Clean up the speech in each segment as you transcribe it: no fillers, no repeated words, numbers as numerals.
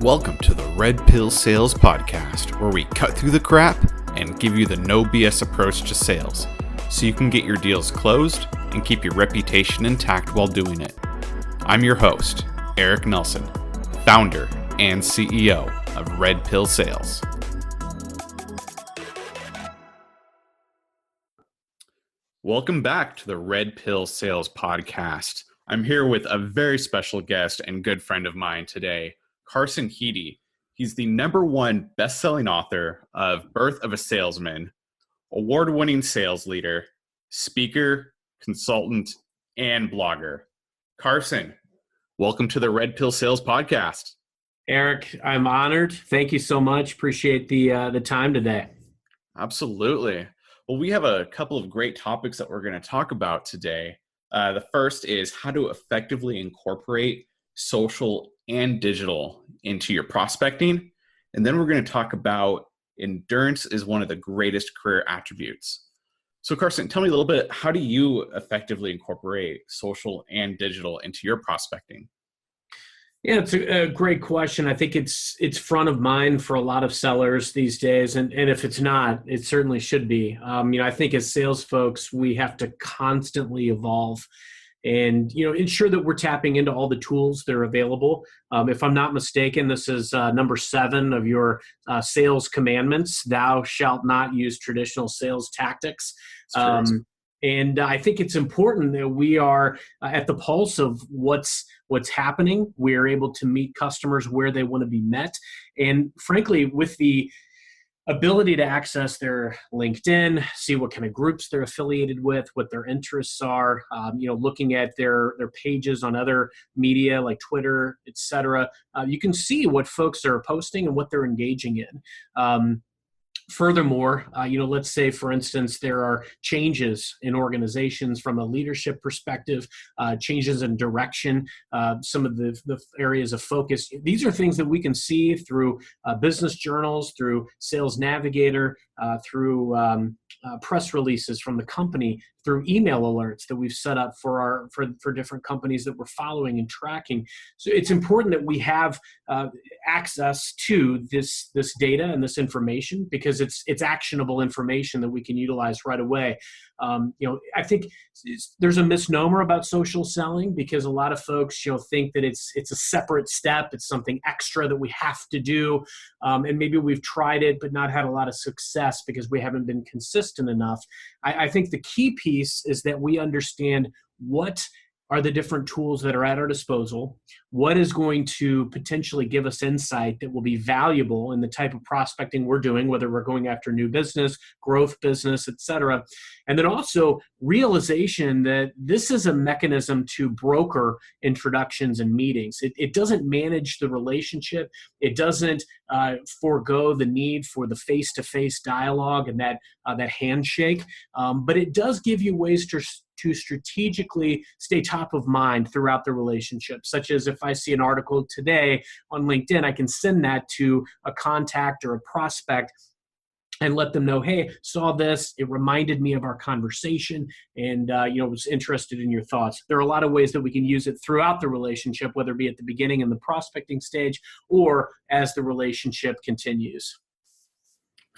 Welcome to the Red Pill Sales Podcast, where we cut through the crap and give you the no BS approach to sales, so you can get your deals closed and keep your reputation intact while doing it. I'm your host, EricNelson, founder and CEO of Red Pill Sales. Welcome back to the Red Pill Sales Podcast. I'm here with a very special guest and good friend of mine today, Carson Heady. He's the #1 best-selling author of Birth of a Salesman, award-winning sales leader, speaker, consultant, and blogger. Carson, welcome to the Red Pill Sales Podcast. Eric, I'm honored. Thank you so much. Appreciate the time today. Absolutely. Well, we have a couple of great topics that we're going to talk about today. The first is how to effectively incorporate social and digital into your prospecting. And then we're going to talk about endurance is one of the greatest career attributes. So Carson, tell me a little bit, how do you effectively incorporate social and digital into your prospecting? Yeah, it's a great question. I think it's front of mind for a lot of sellers these days. And if it's not, it certainly should be. I think as sales folks, we have to constantly evolve and, ensure that we're tapping into all the tools that are available. If I'm not mistaken, this is number 7 of your sales commandments. Thou shalt not use traditional sales tactics. And I think it's important that we are at the pulse of what's happening. We're able to meet customers where they want to be met. And frankly, with the ability to access their LinkedIn, see what kind of groups they're affiliated with, what their interests are, looking at their pages on other media like Twitter, et cetera. You can see what folks are posting and what they're engaging in. Furthermore, let's say, for instance, there are changes in organizations from a leadership perspective, changes in direction, some of the areas of focus. These are things that we can see through business journals, through Sales Navigator, through press releases from the company, through email alerts that we've set up for different companies that we're following and tracking. So it's important that we have access to this data and this information, because it's actionable information that we can utilize right away. I think there's a misnomer about social selling, because a lot of folks, think that it's a separate step. It's something extra that we have to do. And maybe we've tried it, but not had a lot of success because we haven't been consistent enough. I think the key piece is that we understand what are the different tools that are at our disposal, what is going to potentially give us insight that will be valuable in the type of prospecting we're doing, whether we're going after new business, growth business, et cetera. And then also realization that this is a mechanism to broker introductions and meetings. It doesn't manage the relationship. It doesn't forego the need for the face-to-face dialogue and that handshake. But it does give you ways to strategically stay top of mind throughout the relationship, such as if I see an article today on LinkedIn, I can send that to a contact or a prospect and let them know, hey, saw this, it reminded me of our conversation, and was interested in your thoughts. There are a lot of ways that we can use it throughout the relationship, whether it be at the beginning in the prospecting stage or as the relationship continues.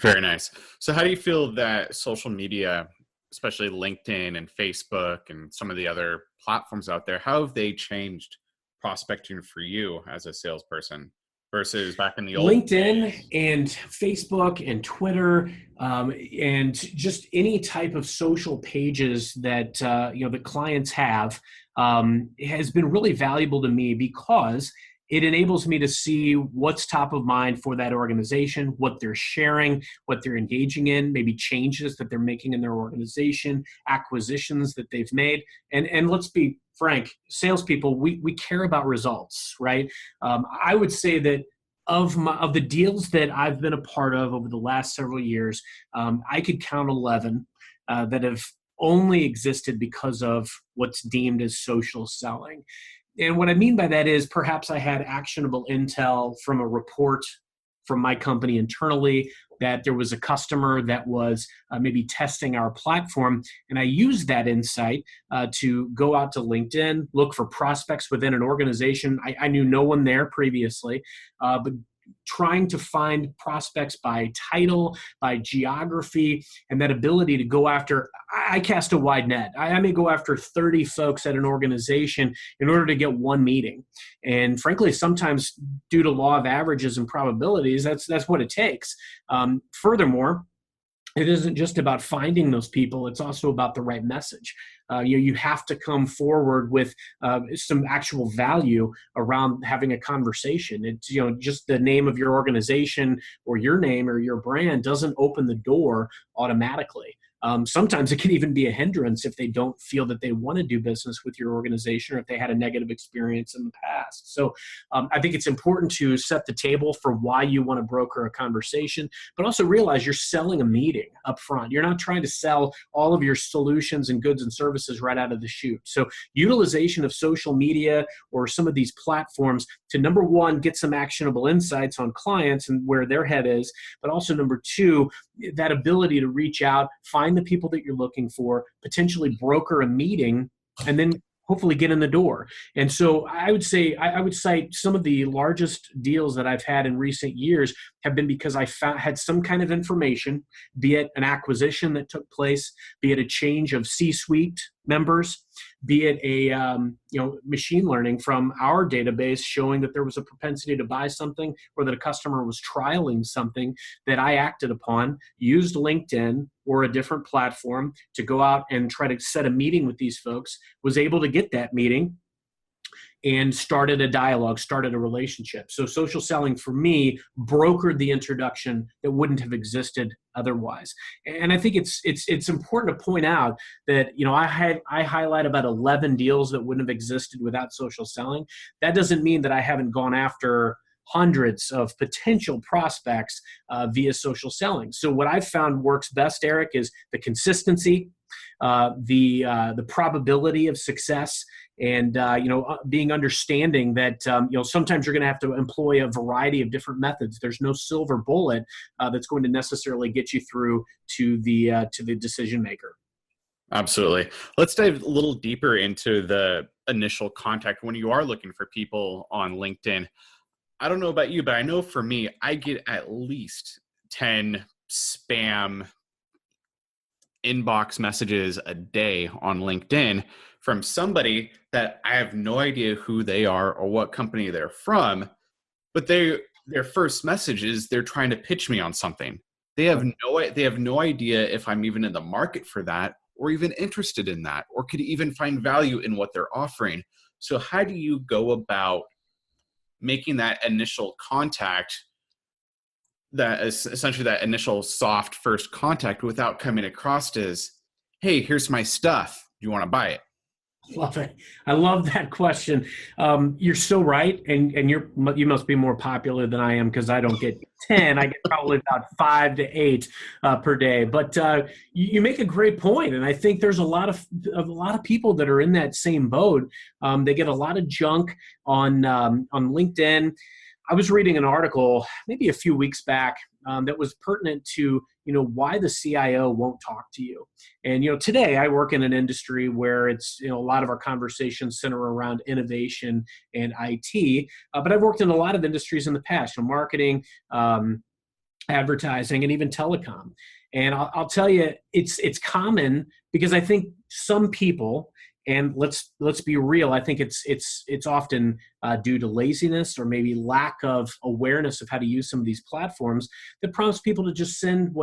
Very nice. So how do you feel that social media, especially LinkedIn and Facebook and some of the other platforms out there, how have they changed prospecting for you as a salesperson versus back in the old LinkedIn days? And Facebook and Twitter, and just any type of social pages that the clients have, has been really valuable to me, because it enables me to see what's top of mind for that organization, what they're sharing, what they're engaging in, maybe changes that they're making in their organization, acquisitions that they've made. And let's be frank, salespeople, we care about results, right? I would say that of the deals that I've been a part of over the last several years, I could count 11 that have only existed because of what's deemed as social selling. And what I mean by that is perhaps I had actionable intel from a report from my company internally, that there was a customer that was maybe testing our platform. And I used that insight to go out to LinkedIn, look for prospects within an organization. I knew no one there previously, but trying to find prospects by title, by geography, and that ability to go after, I cast a wide net. I may go after 30 folks at an organization in order to get one meeting. And frankly, sometimes due to law of averages and probabilities, that's what it takes. Furthermore, it isn't just about finding those people. It's also about the right message. You have to come forward with some actual value around having a conversation. It's, just the name of your organization or your name or your brand doesn't open the door automatically. Sometimes it can even be a hindrance if they don't feel that they want to do business with your organization or if they had a negative experience in the past. So I think it's important to set the table for why you want to broker a conversation, but also realize you're selling a meeting up front. You're not trying to sell all of your solutions and goods and services right out of the chute. So utilization of social media or some of these platforms to, number one, get some actionable insights on clients and where their head is, but also number two, that ability to reach out, find the people that you're looking for, potentially broker a meeting, and then hopefully get in the door. And so I would say, I would cite some of the largest deals that I've had in recent years have been because I had some kind of information, be it an acquisition that took place, be it a change of C-suite members, be it a machine learning from our database showing that there was a propensity to buy something or that a customer was trialing something that I acted upon, used LinkedIn or a different platform to go out and try to set a meeting with these folks, was able to get that meeting and started a dialogue, started a relationship. So social selling for me brokered the introduction that wouldn't have existed otherwise. And I think it's important to point out that, I highlight about 11 deals that wouldn't have existed without social selling. That doesn't mean that I haven't gone after hundreds of potential prospects via social selling. So what I've found works best, Eric, is the consistency, the probability of success, and being understanding that sometimes you're going to have to employ a variety of different methods. There's no silver bullet that's going to necessarily get you through to the decision maker. Absolutely. Let's dive a little deeper into the initial contact when you are looking for people on LinkedIn. I don't know about you, but I know for me, I get at least 10 spam inbox messages a day on LinkedIn from somebody that I have no idea who they are or what company they're from, but their first message is they're trying to pitch me on something. They have no idea if I'm even in the market for that or even interested in that or could even find value in what they're offering. So how do you go about making that initial contact, that is essentially that initial soft first contact, without coming across as, hey, here's my stuff, do you want to buy it? Love it. I love that question. You're so right, and you must be more popular than I am because I don't get 10. I get probably about 5 to 8 per day. But you make a great point, and I think there's a lot of people that are in that same boat. They get a lot of junk on LinkedIn. I was reading an article maybe a few weeks back that was pertinent to why the CIO won't talk to you. And today I work in an industry where it's a lot of our conversations center around innovation and IT. But I've worked in a lot of industries in the past, marketing, advertising, and even telecom. And I'll tell you, it's common because I think some people. And let's be real. I think it's often due to laziness or maybe lack of awareness of how to use some of these platforms that prompts people to just send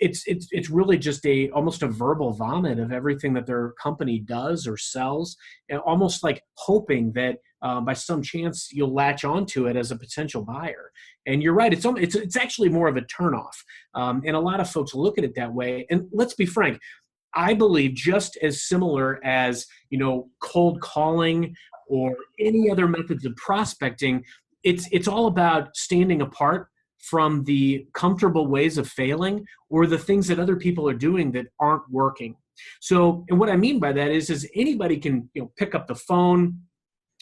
it's really just almost a verbal vomit of everything that their company does or sells, and almost like hoping that by some chance you'll latch onto it as a potential buyer. And you're right. It's actually more of a turnoff, and a lot of folks look at it that way. And let's be frank. I believe just as similar as, cold calling or any other methods of prospecting, it's all about standing apart from the comfortable ways of failing or the things that other people are doing that aren't working. So, and what I mean by that is anybody can, pick up the phone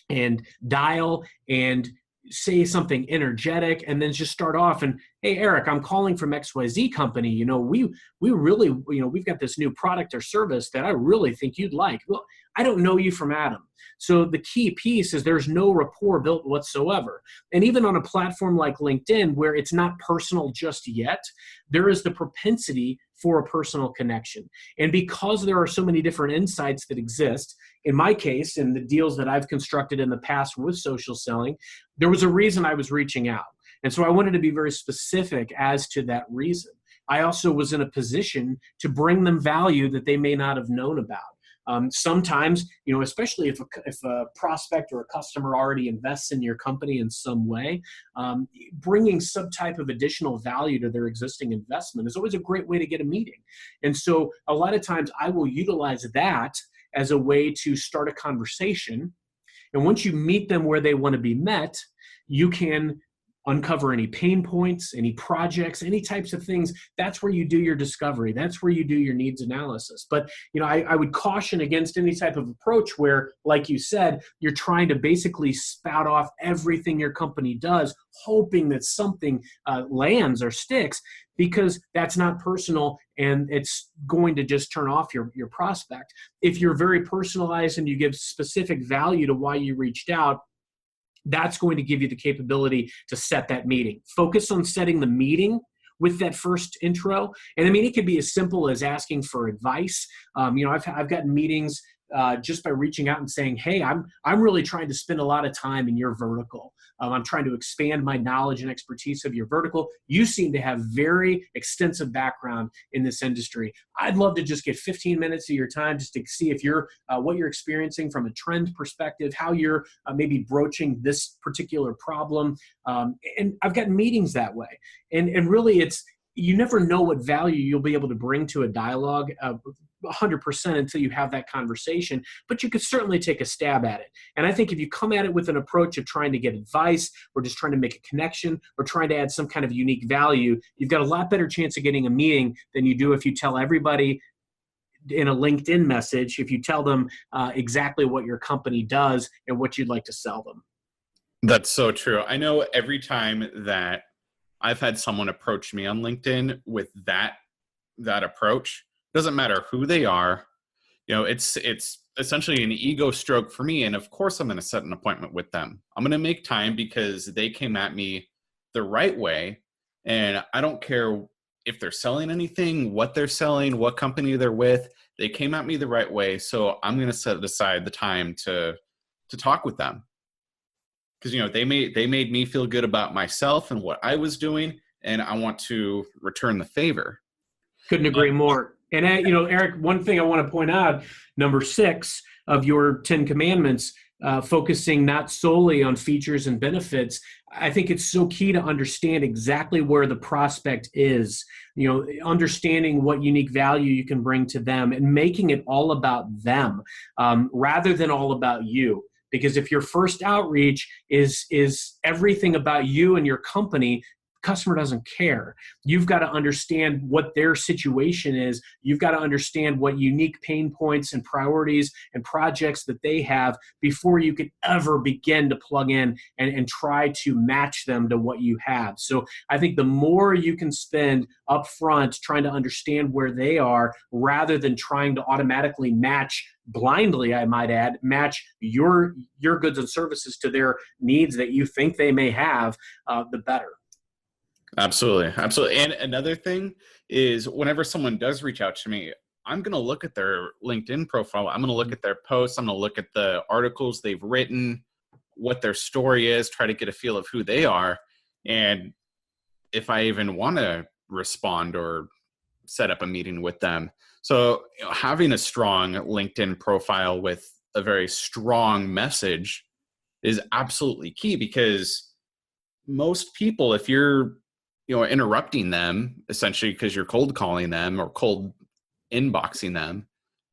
and dial and say something energetic and then just start off and, hey, Eric, I'm calling from XYZ company. We really, we've got this new product or service that I really think you'd like. Well, I don't know you from Adam. So the key piece is there's no rapport built whatsoever. And even on a platform like LinkedIn, where it's not personal just yet, there is the propensity for a personal connection. And because there are so many different insights that exist, in my case, in the deals that I've constructed in the past with social selling, there was a reason I was reaching out. And so I wanted to be very specific as to that reason. I also was in a position to bring them value that they may not have known about. Sometimes, especially if a prospect or a customer already invests in your company in some way, bringing some type of additional value to their existing investment is always a great way to get a meeting. And so a lot of times I will utilize that as a way to start a conversation. And once you meet them where they want to be met, you can uncover any pain points, any projects, any types of things. That's where you do your discovery. That's where you do your needs analysis. But I would caution against any type of approach where, like you said, you're trying to basically spout off everything your company does, hoping that something lands or sticks, because that's not personal and it's going to just turn off your prospect. If you're very personalized and you give specific value to why you reached out, that's going to give you the capability to set that meeting. Focus on setting the meeting with that first intro. And I mean, it could be as simple as asking for advice. I've gotten meetings just by reaching out and saying, hey, I'm really trying to spend a lot of time in your vertical. I'm trying to expand my knowledge and expertise of your vertical. You seem to have very extensive background in this industry. I'd love to just get 15 minutes of your time just to see if you're what you're experiencing from a trend perspective, how you're maybe broaching this particular problem. And I've gotten meetings that way. And really, you never know what value you'll be able to bring to a dialogue 100% until you have that conversation, but you could certainly take a stab at it. And I think if you come at it with an approach of trying to get advice or just trying to make a connection or trying to add some kind of unique value, you've got a lot better chance of getting a meeting than you do if you tell everybody in a LinkedIn message, if you tell them exactly what your company does and what you'd like to sell them. That's so true. I know every time that I've had someone approach me on LinkedIn with that approach, doesn't matter who they are, it's essentially an ego stroke for me. And of course, I'm going to set an appointment with them. I'm going to make time because they came at me the right way. And I don't care if they're selling anything, what they're selling, what company they're with. They came at me the right way. So I'm going to set aside the time to talk with them. Because, they made me feel good about myself and what I was doing. And I want to return the favor. Couldn't agree more. And, Eric, one thing I want to point out, number 6 of your 10 commandments, focusing not solely on features and benefits. I think it's so key to understand exactly where the prospect is, understanding what unique value you can bring to them and making it all about them rather than all about you. Because if your first outreach is everything about you and your company, customer doesn't care. You've got to understand what their situation is. You've got to understand what unique pain points and priorities and projects that they have before you could ever begin to plug in and try to match them to what you have. So I think the more you can spend up front trying to understand where they are rather than trying to automatically match blindly, I might add, match your goods and services to their needs that you think they may have, the better. Absolutely. Absolutely. And another thing is whenever someone does reach out to me, I'm going to look at their LinkedIn profile. I'm going to look at their posts. I'm going to look at the articles they've written, what their story is, try to get a feel of who they are. And if I even want to respond or set up a meeting with them. So having a strong LinkedIn profile with a very strong message is absolutely key, because most people, if you're interrupting them essentially because you're cold calling them or cold inboxing them,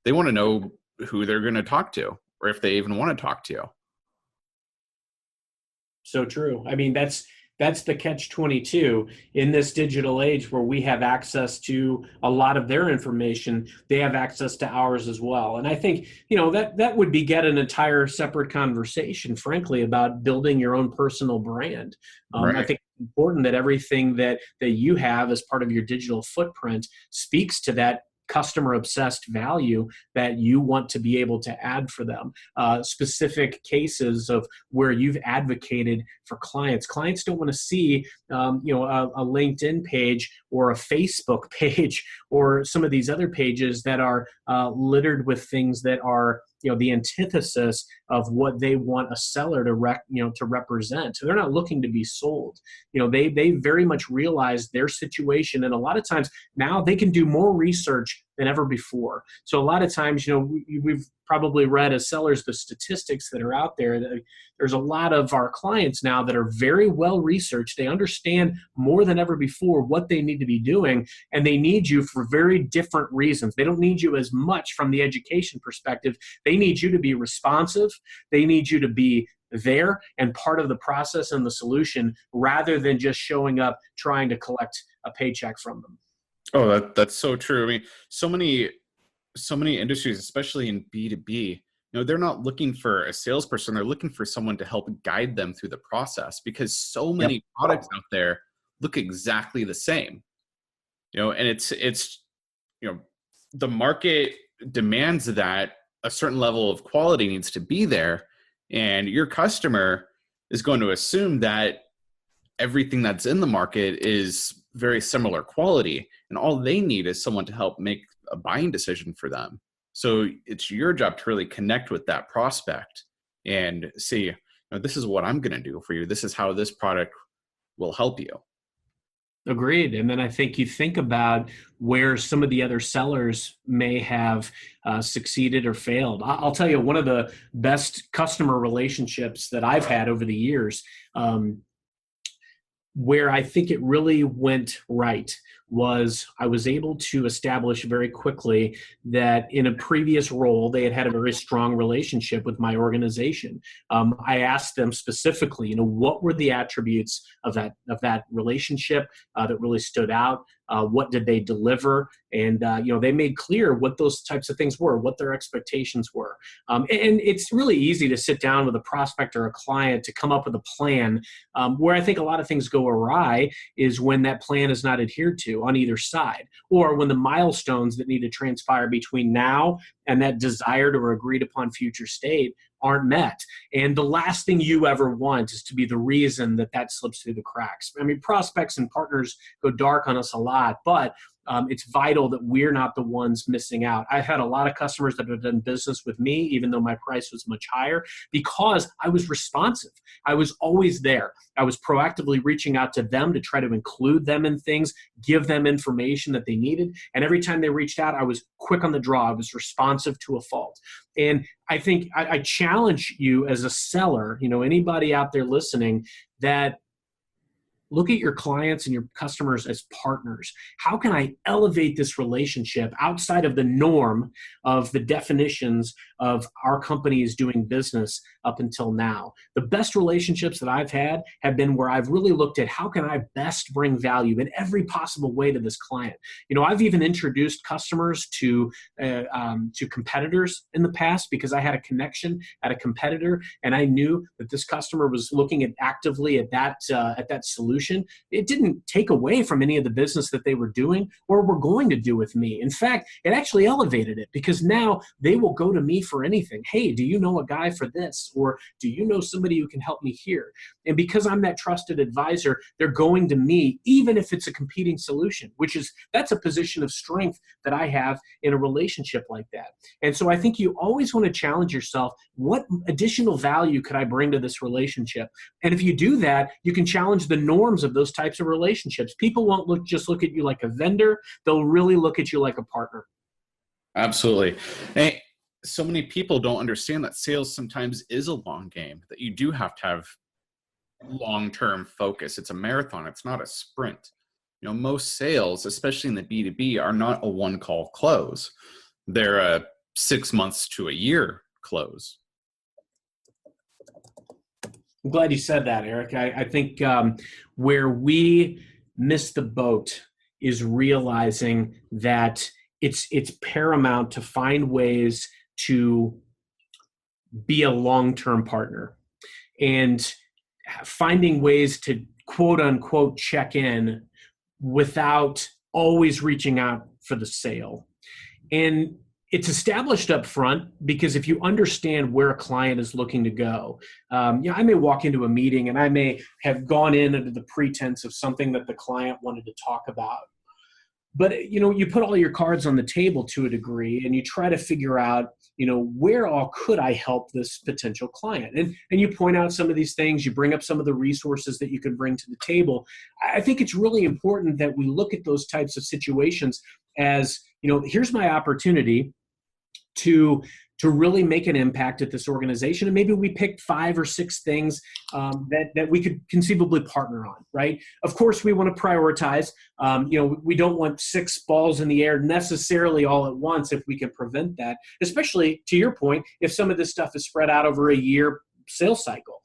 they want to know who they're going to talk to or if they even want to talk to you. So true. I mean, that's That's the catch 22 in this digital age where we have access to a lot of their information. They have access to ours as well. And I think, that would beget an entire separate conversation, frankly, about building your own personal brand. I Right. think it's important that everything that you have as part of your digital footprint speaks to that customer obsessed value that you want to be able to add for them. Specific cases of where you've advocated for clients. Clients don't want to see, a LinkedIn page or a Facebook page or some of these other pages that are littered with things that are, the antithesis of what they want a seller to represent. So they're not looking to be sold. They very much realize their situation, and a lot of times now they can do more research than ever before. So a lot of times, we've probably read as sellers the statistics that are out there. There's a lot of our clients now that are very well researched. They understand more than ever before what they need to be doing, and they need you for very different reasons. They don't need you as much from the education perspective. They need you to be responsive. They need you to be there and part of the process and the solution, rather than just showing up trying to collect a paycheck from them. Oh, that's so true. I mean, so many industries, especially in B2B, they're not looking for a salesperson. They're looking for someone to help guide them through the process, because so Yep. many products out there look exactly the same. And it's the market demands that a certain level of quality needs to be there, and your customer is going to assume that everything that's in the market is very similar quality, and all they need is someone to help make a buying decision for them. So it's your job to really connect with that prospect and see, this is what I'm going to do for you. This is how this product will help you. Agreed. And then I think you think about where some of the other sellers may have succeeded or failed. I'll tell you, one of the best customer relationships that I've had over the years, where I think it really went right, was I was able to establish very quickly that in a previous role, they had a very strong relationship with my organization. I asked them specifically, what were the attributes of that relationship that really stood out? What did they deliver? And they made clear what those types of things were, what their expectations were. And it's really easy to sit down with a prospect or a client to come up with a plan. Where I think a lot of things go awry is when that plan is not adhered to on either side, or when the milestones that need to transpire between now and that desired or agreed upon future state aren't met. And the last thing you ever want is to be the reason that slips through the cracks. I mean, prospects and partners go dark on us a lot, but it's vital that we're not the ones missing out. I've had a lot of customers that have done business with me, even though my price was much higher, because I was responsive. I was always there. I was proactively reaching out to them to try to include them in things, give them information that they needed. And every time they reached out, I was quick on the draw. I was responsive to a fault. And I think I challenge you as a seller, anybody out there listening, that look at your clients and your customers as partners. How can I elevate this relationship outside of the norm of the definitions of our company is doing business up until now? The best relationships that I've had have been where I've really looked at how can I best bring value in every possible way to this client. I've even introduced customers to competitors in the past because I had a connection at a competitor, and I knew that this customer was looking actively at that solution. It didn't take away from any of the business that they were doing or were going to do with me. In fact, it actually elevated it, because now they will go to me for anything. Hey, do you know a guy for this? Or do you know somebody who can help me here? And because I'm that trusted advisor, they're going to me, even if it's a competing solution, that's a position of strength that I have in a relationship like that. And so I think you always want to challenge yourself. What additional value could I bring to this relationship? And if you do that, you can challenge the norms of those types of relationships. People won't just look at you like a vendor. They'll really look at you like a partner. Absolutely. And so many people don't understand that sales sometimes is a long game, that you do have to have long-term focus. It's a marathon. It's not a sprint. Most sales, especially in the B2B, are not a one-call close. They're a 6 months to a year close. I'm glad you said that, Eric. I think where we miss the boat is realizing that it's paramount to find ways to be a long-term partner and finding ways to quote unquote check in without always reaching out for the sale. And it's established up front because if you understand where a client is looking to go, I may walk into a meeting and I may have gone in under the pretense of something that the client wanted to talk about. But you put all your cards on the table to a degree, and you try to figure out, where all could I help this potential client, and you point out some of these things. You bring up some of the resources that you could bring to the table. I think it's really important that we look at those types of situations as, here's my opportunity to really make an impact at this organization. And maybe we picked 5 or 6 things that we could conceivably partner on, right? Of course, we want to prioritize. We don't want 6 balls in the air necessarily all at once if we can prevent that, especially to your point, if some of this stuff is spread out over a year sales cycle.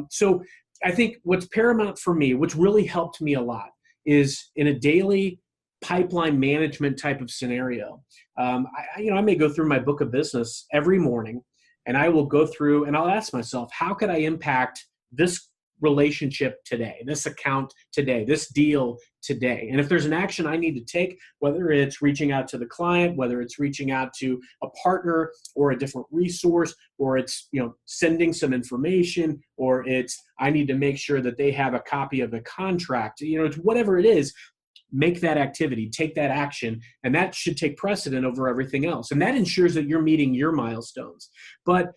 So I think what's paramount for me, what's really helped me a lot, is in a daily pipeline management type of scenario. I may go through my book of business every morning, and I will go through and I'll ask myself, how could I impact this relationship today, this account today, this deal today? And if there's an action I need to take, whether it's reaching out to the client, whether it's reaching out to a partner or a different resource, or it's sending some information, or it's I need to make sure that they have a copy of the contract, it's whatever it is. Make that activity, take that action, and that should take precedent over everything else. And that ensures that you're meeting your milestones. But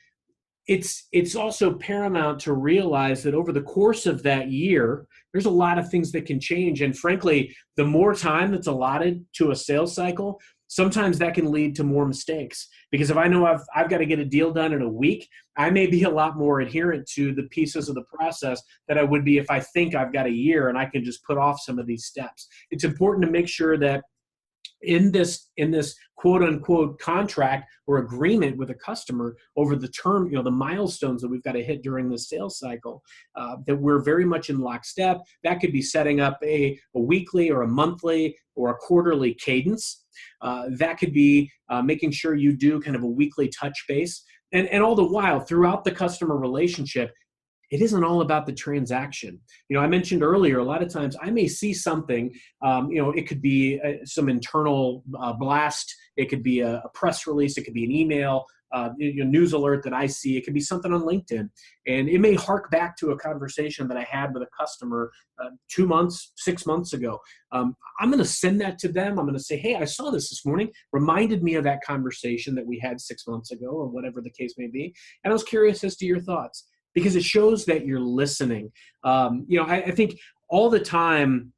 it's also paramount to realize that over the course of that year, there's a lot of things that can change. And frankly, the more time that's allotted to a sales cycle, sometimes that can lead to more mistakes. Because if I know I've got to get a deal done in a week, I may be a lot more adherent to the pieces of the process that I would be if I think I've got a year and I can just put off some of these steps. It's important to make sure that in this quote unquote contract or agreement with a customer over the term, the milestones that we've got to hit during the sales cycle, that we're very much in lockstep. That could be setting up a weekly or a monthly or a quarterly cadence. That could be making sure you do kind of a weekly touch base. And all the while, throughout the customer relationship, it isn't all about the transaction. I mentioned earlier, a lot of times I may see something, it could be some internal blast. It could be a press release. It could be an email, news alert that I see. It could be something on LinkedIn. And it may hark back to a conversation that I had with a customer 2 months, 6 months ago. I'm going to send that to them. I'm going to say, hey, I saw this morning, reminded me of that conversation that we had 6 months ago, or whatever the case may be. And I was curious as to your thoughts, because it shows that you're listening. I think all the time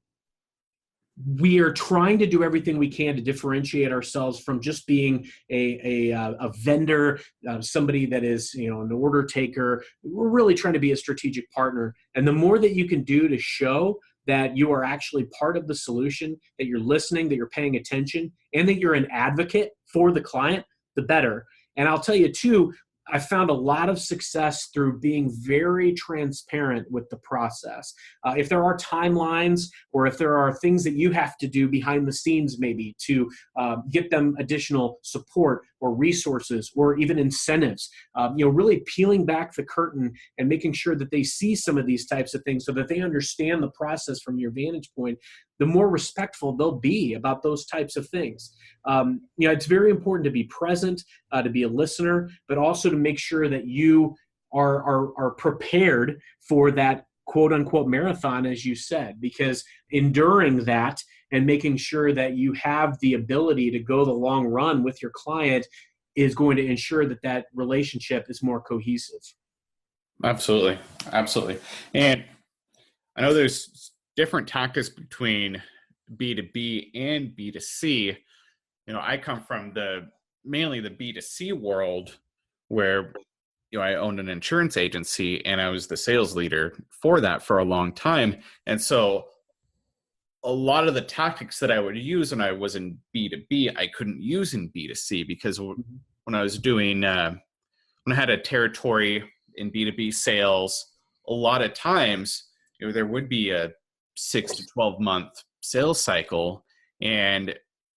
we are trying to do everything we can to differentiate ourselves from just being a vendor, somebody that is an order taker. We're really trying to be a strategic partner. And the more that you can do to show that you are actually part of the solution, that you're listening, that you're paying attention, and that you're an advocate for the client, the better. And I'll tell you too, I found a lot of success through being very transparent with the process. If there are timelines, or if there are things that you have to do behind the scenes, maybe to get them additional support or resources or even incentives, really peeling back the curtain and making sure that they see some of these types of things so that they understand the process from your vantage point, the more respectful they'll be about those types of things. It's very important to be present, to be a listener, but also to make sure that you are prepared for that quote unquote marathon, as you said, because enduring that and making sure that you have the ability to go the long run with your client is going to ensure that that relationship is more cohesive. Absolutely. Absolutely. And I know there's different tactics between B2B and B2C. I come from mainly the B2C world, where I owned an insurance agency and I was the sales leader for that for a long time. And so a lot of the tactics that I would use when I was in B2B, I couldn't use in B2C, because when I was doing, when I had a territory in B2B sales, a lot of times, there would be a 6 to 12 month sales cycle, and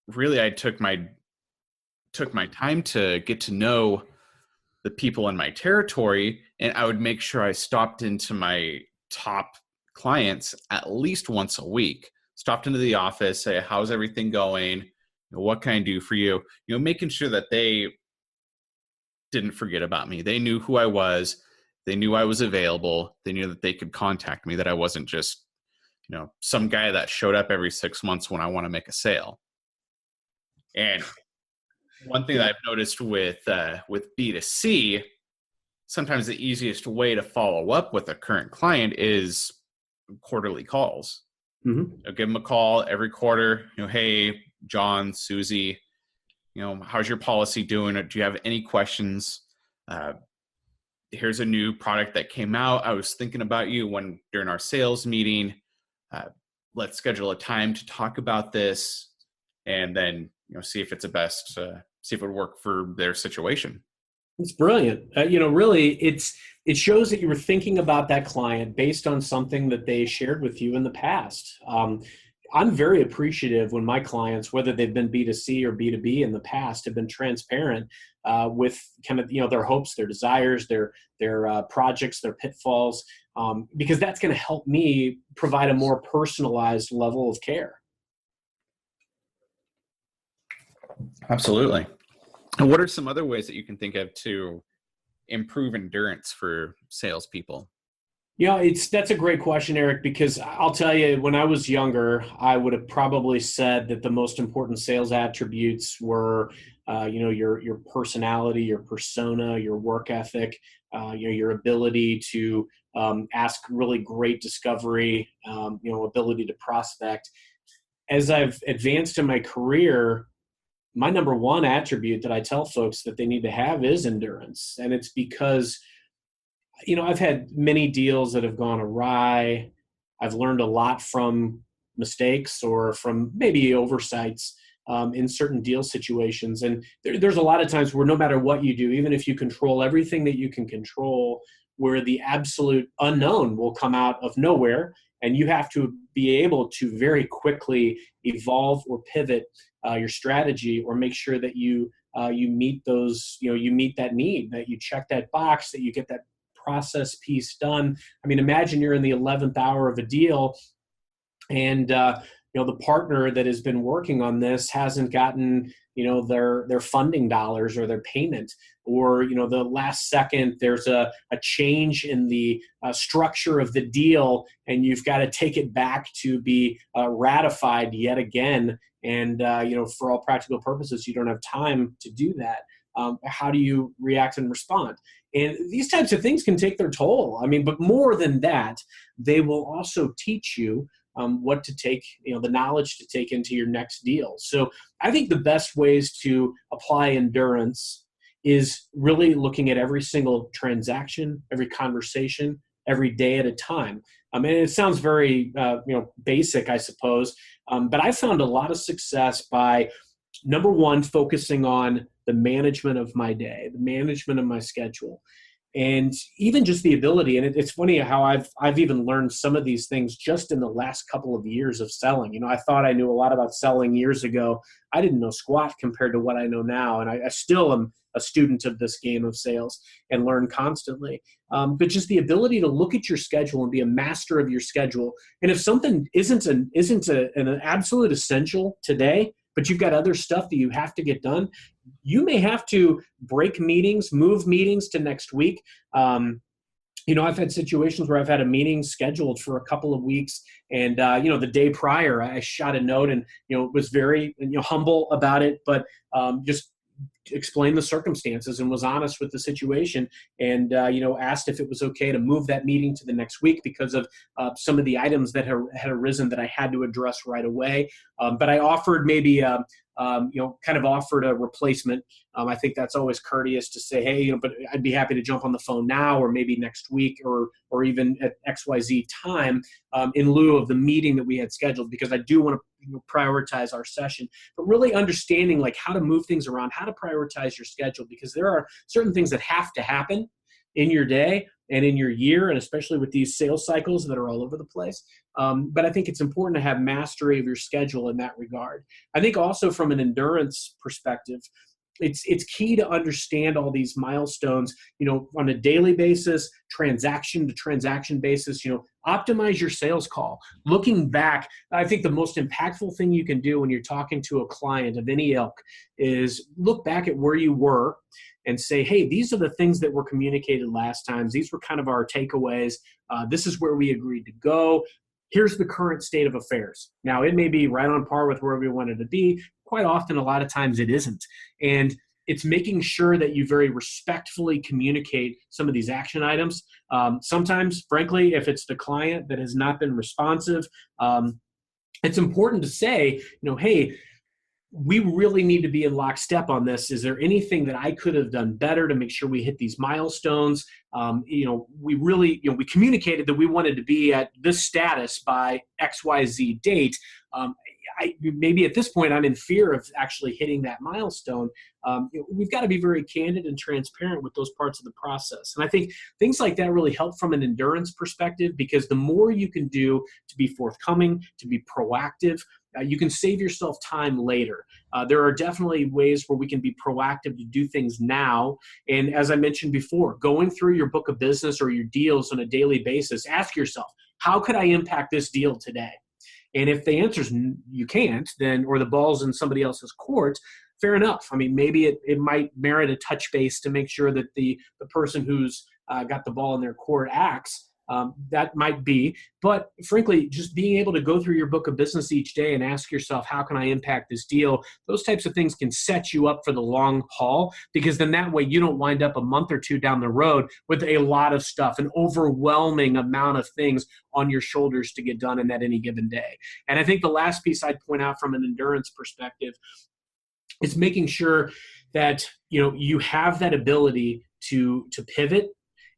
really I took my time to get to know the people in my territory, and I would make sure I stopped into my top clients at least once a week. Stopped into the office, say, how's everything going? What can I do for you? Making sure that they didn't forget about me. They knew who I was. They knew I was available. They knew that they could contact me, that I wasn't just, some guy that showed up every 6 months when I want to make a sale. And one thing that I've noticed with B2C, sometimes the easiest way to follow up with a current client is quarterly calls. Mm-hmm. Give them a call every quarter. Hey, John, Susie, how's your policy doing? Do you have any questions? Here's a new product that came out. I was thinking about you during our sales meeting. Let's schedule a time to talk about this, and then see if it's see if it would work for their situation. It's brilliant. Really, it shows that you were thinking about that client based on something that they shared with you in the past. I'm very appreciative when my clients, whether they've been B2C or B2B in the past, have been transparent with kind of their hopes, their desires, their projects, their pitfalls, because that's going to help me provide a more personalized level of care. Absolutely. And what are some other ways that you can think of to improve endurance for salespeople? That's a great question, Eric, because I'll tell you, when I was younger, I would have probably said that the most important sales attributes were, your personality, your persona, your work ethic, your ability to ask really great discovery, ability to prospect. As I've advanced in my career, my number one attribute that I tell folks that they need to have is endurance. And it's because, I've had many deals that have gone awry. I've learned a lot from mistakes or from maybe oversights in certain deal situations. And there's a lot of times where no matter what you do, even if you control everything that you can control, where the absolute unknown will come out of nowhere, and you have to be able to very quickly evolve or pivot your strategy, or make sure that you meet those, you meet that need, that you check that box, that you get that process piece done. I mean, imagine you're in the 11th hour of a deal, and the partner that has been working on this hasn't gotten their funding dollars or their payment, or the last second there's a change in the structure of the deal, and you've got to take it back to be ratified yet again, and for all practical purposes you don't have time to do that. How do you react and respond? And these types of things can take their toll. I mean, but more than that, they will also teach you what to take, the knowledge to take into your next deal. So I think the best ways to apply endurance is really looking at every single transaction, every conversation, every day at a time. And it sounds very, basic, I suppose, but I found a lot of success by, number one, focusing on the management of my day, the management of my schedule, and even just the ability. And it's funny how I've even learned some of these things just in the last couple of years of selling. I thought I knew a lot about selling years ago. I didn't know squat compared to what I know now. And I still am a student of this game of sales and learn constantly. But just the ability to look at your schedule and be a master of your schedule. And if something isn't an absolute essential today, but you've got other stuff that you have to get done, you may have to break meetings, move meetings to next week. I've had situations where I've had a meeting scheduled for a couple of weeks, and the day prior I shot a note and was very humble about it, but just explained the circumstances and was honest with the situation, and asked if it was okay to move that meeting to the next week because of some of the items that had arisen that I had to address right away. But I offered maybe kind of offered a replacement. I think that's always courteous to say, hey, but I'd be happy to jump on the phone now, or maybe next week, or even at XYZ time, in lieu of the meeting that we had scheduled, because I do want to prioritize our session. But really understanding like how to move things around, how to prioritize your schedule, because there are certain things that have to happen in your day, and in your year, and especially with these sales cycles that are all over the place. But I think it's important to have mastery of your schedule in that regard. I think also from an endurance perspective, it's key to understand all these milestones, on a daily basis, transaction to transaction basis, optimize your sales call. Looking back, I think the most impactful thing you can do when you're talking to a client of any ilk is look back at where you were and say, hey, these are the things that were communicated last times. These were kind of our takeaways. This is where we agreed to go. Here's the current state of affairs. Now, it may be right on par with where we wanted to be. Quite often, a lot of times it isn't. And it's making sure that you very respectfully communicate some of these action items. Sometimes, frankly, if it's the client that has not been responsive, it's important to say, hey, we really need to be in lockstep on this. Is there anything that I could have done better to make sure we hit these milestones? We really, we communicated that we wanted to be at this status by XYZ date. Maybe at this point I'm in fear of actually hitting that milestone. We've got to be very candid and transparent with those parts of the process. And I think things like that really help from an endurance perspective, because the more you can do to be forthcoming, to be proactive, you can save yourself time later. There are definitely ways where we can be proactive to do things now. And as I mentioned before, going through your book of business or your deals on a daily basis, ask yourself, how could I impact this deal today? And if the answer is you can't, then, or the ball's in somebody else's court, fair enough. I mean, maybe it might merit a touch base to make sure that the person who's got the ball in their court acts. That might be, but frankly, just being able to go through your book of business each day and ask yourself, how can I impact this deal? Those types of things can set you up for the long haul, because then that way you don't wind up a month or two down the road with a lot of stuff, an overwhelming amount of things on your shoulders to get done in that any given day. And I think the last piece I'd point out from an endurance perspective is making sure that, you have that ability to pivot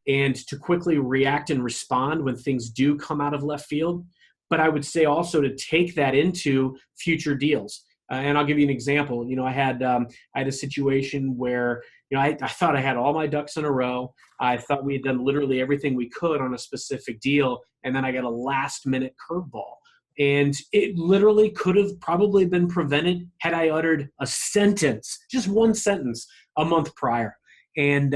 and to quickly react and respond when things do come out of left field. But I would say also to take that into future deals. And I'll give you an example. I had a situation where, I thought I had all my ducks in a row. I thought we had done literally everything we could on a specific deal. And then I got a last minute curveball. And it literally could have probably been prevented had I uttered a sentence, just one sentence, a month prior. And,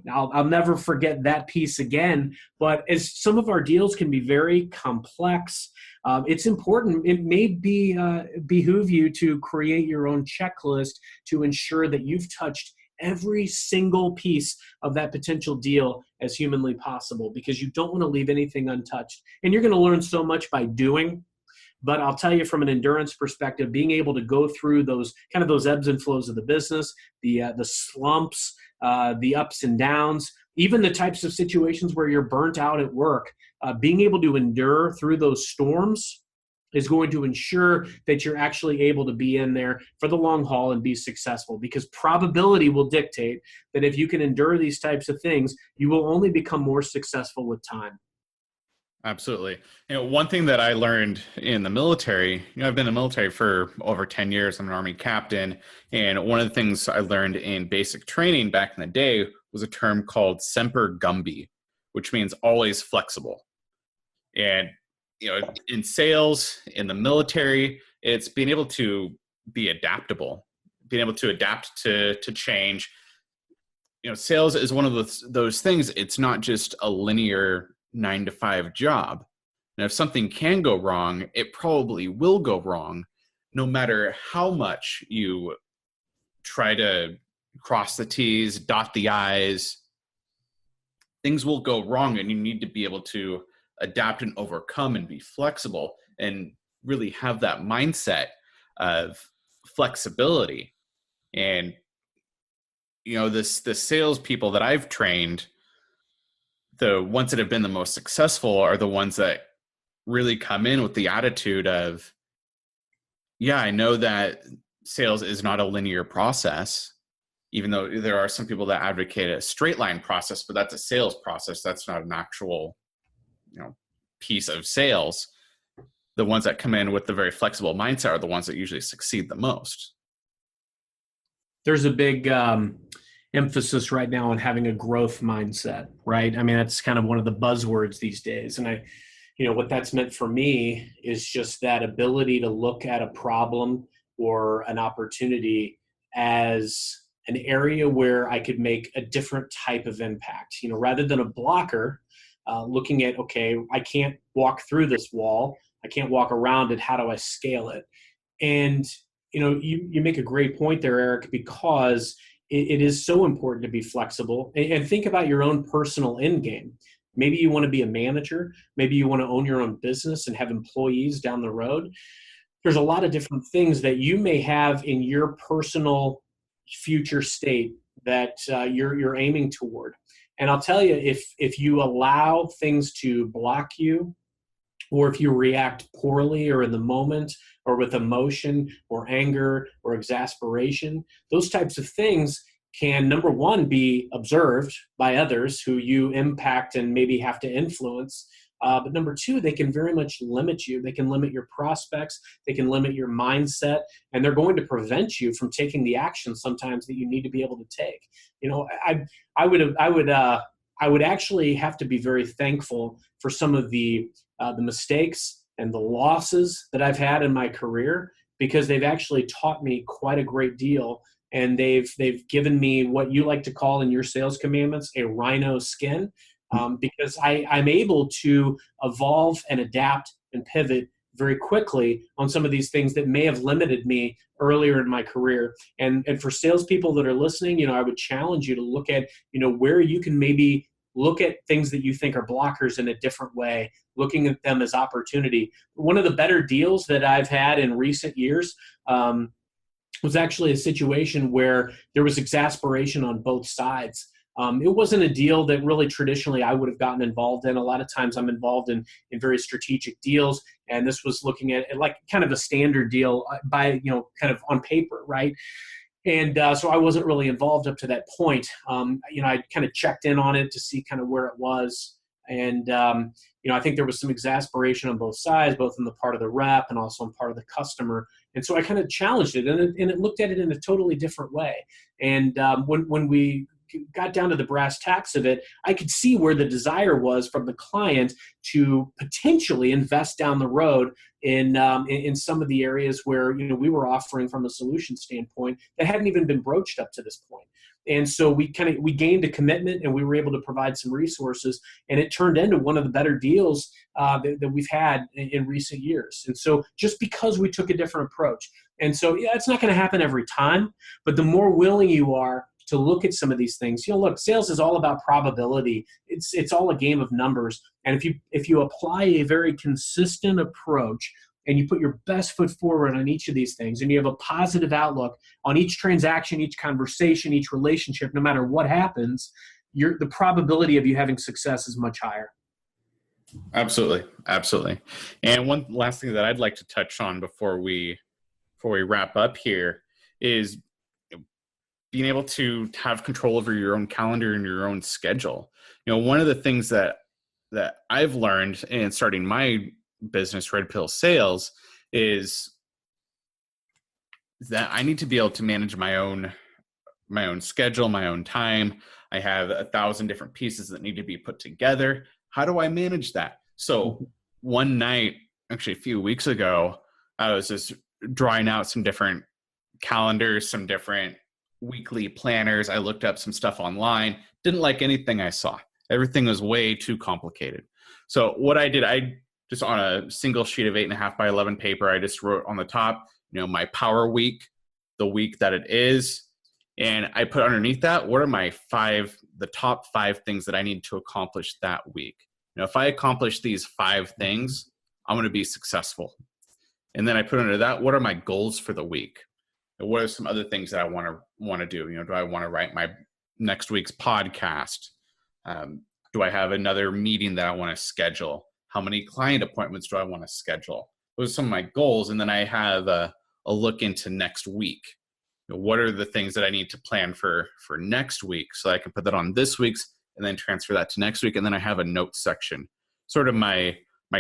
I'll never forget that piece again. But as some of our deals can be very complex, it's important. It may behoove you to create your own checklist to ensure that you've touched every single piece of that potential deal as humanly possible, because you don't want to leave anything untouched. And you're going to learn so much by doing. But I'll tell you, from an endurance perspective, being able to go through those ebbs and flows of the business, the slumps, the ups and downs, even the types of situations where you're burnt out at work, being able to endure through those storms is going to ensure that you're actually able to be in there for the long haul and be successful, because probability will dictate that if you can endure these types of things, you will only become more successful with time. Absolutely. One thing that I learned in the military, I've been in the military for over 10 years. I'm an Army captain. And one of the things I learned in basic training back in the day was a term called semper gumby, which means always flexible. And, in sales, in the military, it's being able to be adaptable, being able to adapt to change. Sales is one of those things. It's not just a linear 9-to-5 job. And if something can go wrong, it probably will go wrong, no matter how much you try to cross the T's, dot the I's. Things will go wrong, and you need to be able to adapt and overcome and be flexible and really have that mindset of flexibility. And, the salespeople that I've trained, the ones that have been the most successful are the ones that really come in with the attitude of, yeah, I know that sales is not a linear process, even though there are some people that advocate a straight line process, but that's a sales process. That's not an actual, piece of sales. The ones that come in with the very flexible mindset are the ones that usually succeed the most. There's a big emphasis right now on having a growth mindset, right? I mean, that's kind of one of the buzzwords these days. And what that's meant for me is just that ability to look at a problem or an opportunity as an area where I could make a different type of impact, rather than a blocker, looking at, okay, I can't walk through this wall. I can't walk around it. How do I scale it? And, you make a great point there, Eric, because it is so important to be flexible and think about your own personal end game. Maybe you want to be a manager. Maybe you want to own your own business and have employees down the road. There's a lot of different things that you may have in your personal future state that you're aiming toward. And I'll tell you, if you allow things to block you, or if you react poorly or in the moment or with emotion or anger or exasperation, those types of things can, number one, be observed by others who you impact and maybe have to influence. But number two, they can very much limit you. They can limit your prospects. They can limit your mindset, and they're going to prevent you from taking the action sometimes that you need to be able to take. I would actually have to be very thankful for some of the mistakes and the losses that I've had in my career, because they've actually taught me quite a great deal. And they've given me what you like to call in your sales commandments a rhino skin, because I'm able to evolve and adapt and pivot very quickly on some of these things that may have limited me earlier in my career. And for salespeople that are listening, I would challenge you to look at, where you can maybe look at things that you think are blockers in a different way, looking at them as opportunity. One of the better deals that I've had in recent years was actually a situation where there was exasperation on both sides. It wasn't a deal that really traditionally I would have gotten involved in. A lot of times I'm involved in very strategic deals, and this was looking at like kind of a standard deal by, kind of on paper, right? And so I wasn't really involved up to that point. I kind of checked in on it to see kind of where it was. And, I think there was some exasperation on both sides, both on the part of the rep and also on part of the customer. And so I kind of challenged it, and it looked at it in a totally different way. And when we got down to the brass tacks of it, I could see where the desire was from the client to potentially invest down the road in some of the areas where we were offering from a solution standpoint that hadn't even been broached up to this point. And so we gained a commitment, and we were able to provide some resources, and it turned into one of the better deals that we've had in recent years. And so just because we took a different approach, and so it's not going to happen every time, but the more willing you are to look at some of these things, look, sales is all about probability. It's all a game of numbers. And if you apply a very consistent approach, and you put your best foot forward on each of these things, and you have a positive outlook on each transaction, each conversation, each relationship, no matter what happens, the probability of you having success is much higher. Absolutely. Absolutely. And one last thing that I'd like to touch on before we wrap up here is being able to have control over your own calendar and your own schedule. One of the things that I've learned in starting my business, Red Pill Sales, is that I need to be able to manage my own schedule, my own time. I have 1,000 different pieces that need to be put together. How do I manage that? So one night, actually a few weeks ago, I was just drawing out some different calendars, some different weekly planners. I looked up some stuff online, didn't like anything I saw. Everything was way too complicated. So what I did, I just on a single sheet of 8.5 by 11 paper, I just wrote on the top, my power week, the week that it is. And I put underneath that, what are the top 5 things that I need to accomplish that week? If I accomplish these 5 things, I'm going to be successful. And then I put under that, what are my goals for the week? And what are some other things that I want to do? Do I want to write my next week's podcast? Do I have another meeting that I want to schedule? How many client appointments do I want to schedule? Those are some of my goals. And then I have a look into next week. What are the things that I need to plan for next week, so I can put that on this week's and then transfer that to next week. And then I have a notes section, sort of my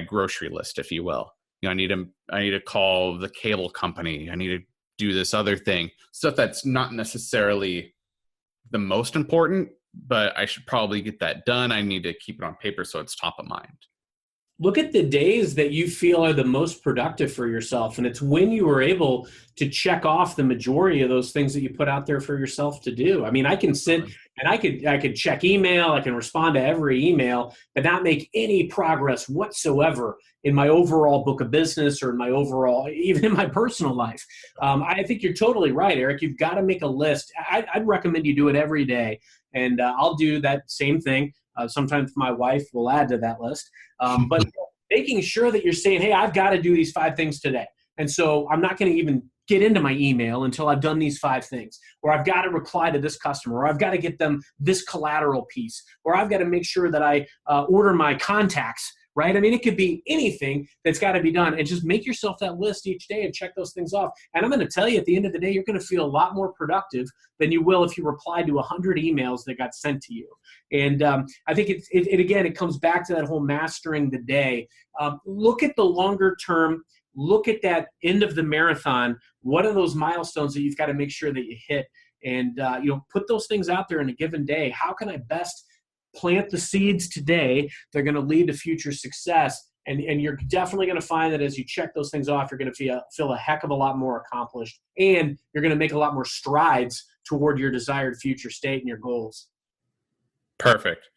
grocery list, if you will. I need to call the cable company. I need to do this other thing, stuff that's not necessarily the most important, but I should probably get that done. I need to keep it on paper so it's top of mind. Look at the days that you feel are the most productive for yourself. And it's when you were able to check off the majority of those things that you put out there for yourself to do. I mean, I can sit and I could check email, I can respond to every email, but not make any progress whatsoever in my overall book of business or in my overall, even in my personal life. I think you're totally right, Eric. You've got to make a list. I'd recommend you do it every day. And I'll do that same thing. Sometimes my wife will add to that list. But making sure that you're saying, hey, I've got to do these 5 things today. And so I'm not going to even get into my email until I've done these 5 things. Or I've got to reply to this customer. Or I've got to get them this collateral piece. Or I've got to make sure that I order my contacts, right? I mean, it could be anything that's got to be done. And just make yourself that list each day and check those things off. And I'm going to tell you, at the end of the day, you're going to feel a lot more productive than you will if you replied to 100 emails that got sent to you. And I think it comes back to that whole mastering the day. Look at the longer term. Look at that end of the marathon. What are those milestones that you've got to make sure that you hit? And put those things out there in a given day. How can I best plant the seeds today? They're going to lead to future success. And you're definitely going to find that as you check those things off, you're going to feel a heck of a lot more accomplished, and you're going to make a lot more strides toward your desired future state and your goals. Perfect.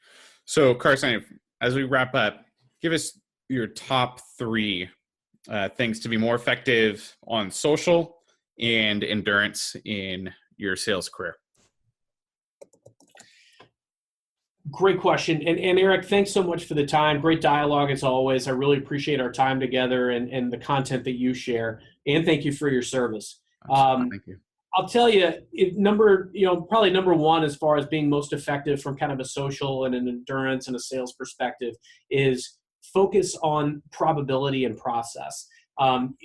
So, Carson, as we wrap up, give us your top 3 things to be more effective on social and endurance in your sales career. Great question. And Eric, thanks so much for the time. Great dialogue as always. I really appreciate our time together and the content that you share. And thank you for your service. Thank you. I'll tell you, probably number 1 as far as being most effective from kind of a social and an endurance and a sales perspective is focus on probability and process.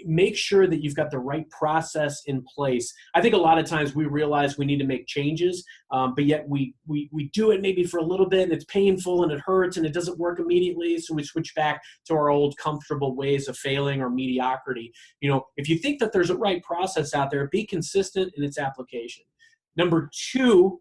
Make sure that you've got the right process in place. I think a lot of times we realize we need to make changes, but yet we do it maybe for a little bit and it's painful and it hurts and it doesn't work immediately. So we switch back to our old comfortable ways of failing or mediocrity. If you think that there's a right process out there, be consistent in its application. Number 2,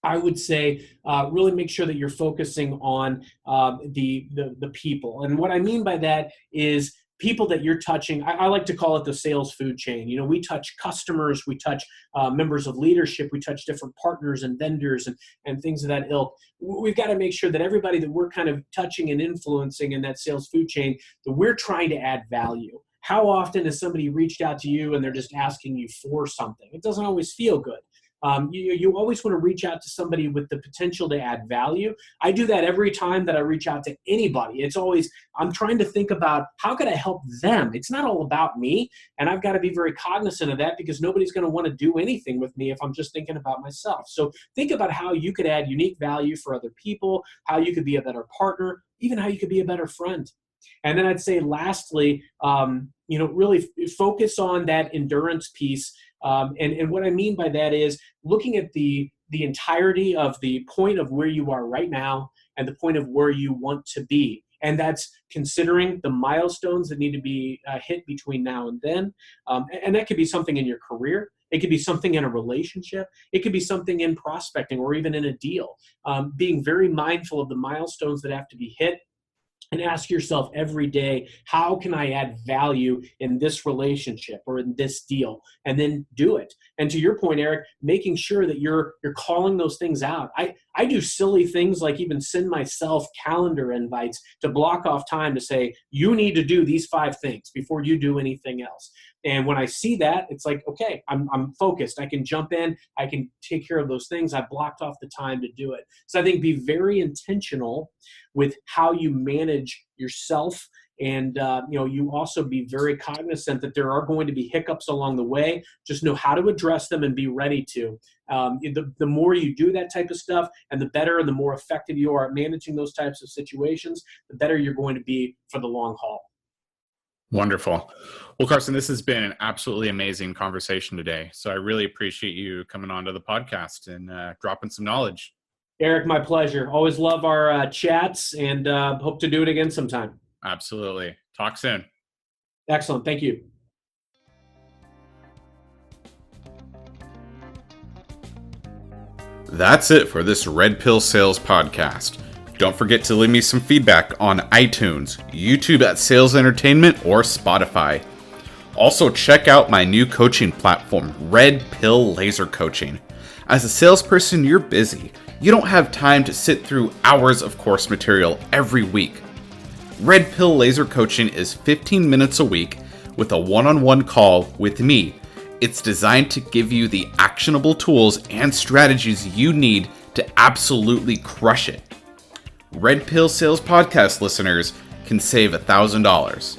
I would say really make sure that you're focusing on the people. And what I mean by that is people that you're touching. I like to call it the sales food chain. We touch customers, we touch members of leadership, we touch different partners and vendors and things of that ilk. We've got to make sure that everybody that we're kind of touching and influencing in that sales food chain, that we're trying to add value. How often has somebody reached out to you and they're just asking you for something? It doesn't always feel good. You always want to reach out to somebody with the potential to add value. I do that every time that I reach out to anybody. It's always, I'm trying to think about how can I help them? It's not all about me. And I've got to be very cognizant of that because nobody's going to want to do anything with me if I'm just thinking about myself. So think about how you could add unique value for other people, how you could be a better partner, even how you could be a better friend. And then I'd say lastly, really focus on that endurance piece. And what I mean by that is looking at the entirety of the point of where you are right now and the point of where you want to be. And that's considering the milestones that need to be hit between now and then. And that could be something in your career. It could be something in a relationship. It could be something in prospecting or even in a deal. Being very mindful of the milestones that have to be hit. And ask yourself every day, how can I add value in this relationship or in this deal? And then do it. And to your point, Eric, making sure that you're calling those things out. I do silly things like even send myself calendar invites to block off time to say, you need to do these 5 things before you do anything else. And when I see that, it's like, okay, I'm focused. I can jump in. I can take care of those things. I blocked off the time to do it. So I think be very intentional with how you manage yourself. And, you also be very cognizant that there are going to be hiccups along the way. Just know how to address them and be ready to. The more you do that type of stuff and the better and the more effective you are at managing those types of situations, the better you're going to be for the long haul. Wonderful. Well, Carson, this has been an absolutely amazing conversation today. So I really appreciate you coming on to the podcast and dropping some knowledge. Eric, my pleasure. Always love our chats and hope to do it again sometime. Absolutely. Talk soon. Excellent. Thank you. That's it for this Red Pill Sales podcast. Don't forget to leave me some feedback on iTunes, YouTube at Sales Entertainment, or Spotify. Also, check out my new coaching platform, Red Pill Laser Coaching. As a salesperson, you're busy. You don't have time to sit through hours of course material every week. Red Pill Laser Coaching is 15 minutes a week with a one-on-one call with me. It's designed to give you the actionable tools and strategies you need to absolutely crush it. Red Pill Sales Podcast listeners can save $1,000.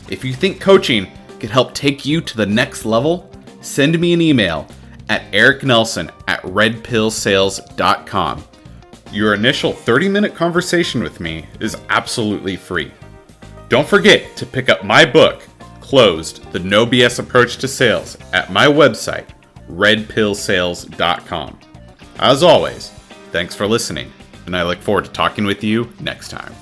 If you think coaching could help take you to the next level, send me an email at EricNelson@redpillsales.com. Your initial 30-minute conversation with me is absolutely free. Don't forget to pick up my book, Closed, the No BS Approach to Sales, at my website, redpillsales.com. As always, thanks for listening, and I look forward to talking with you next time.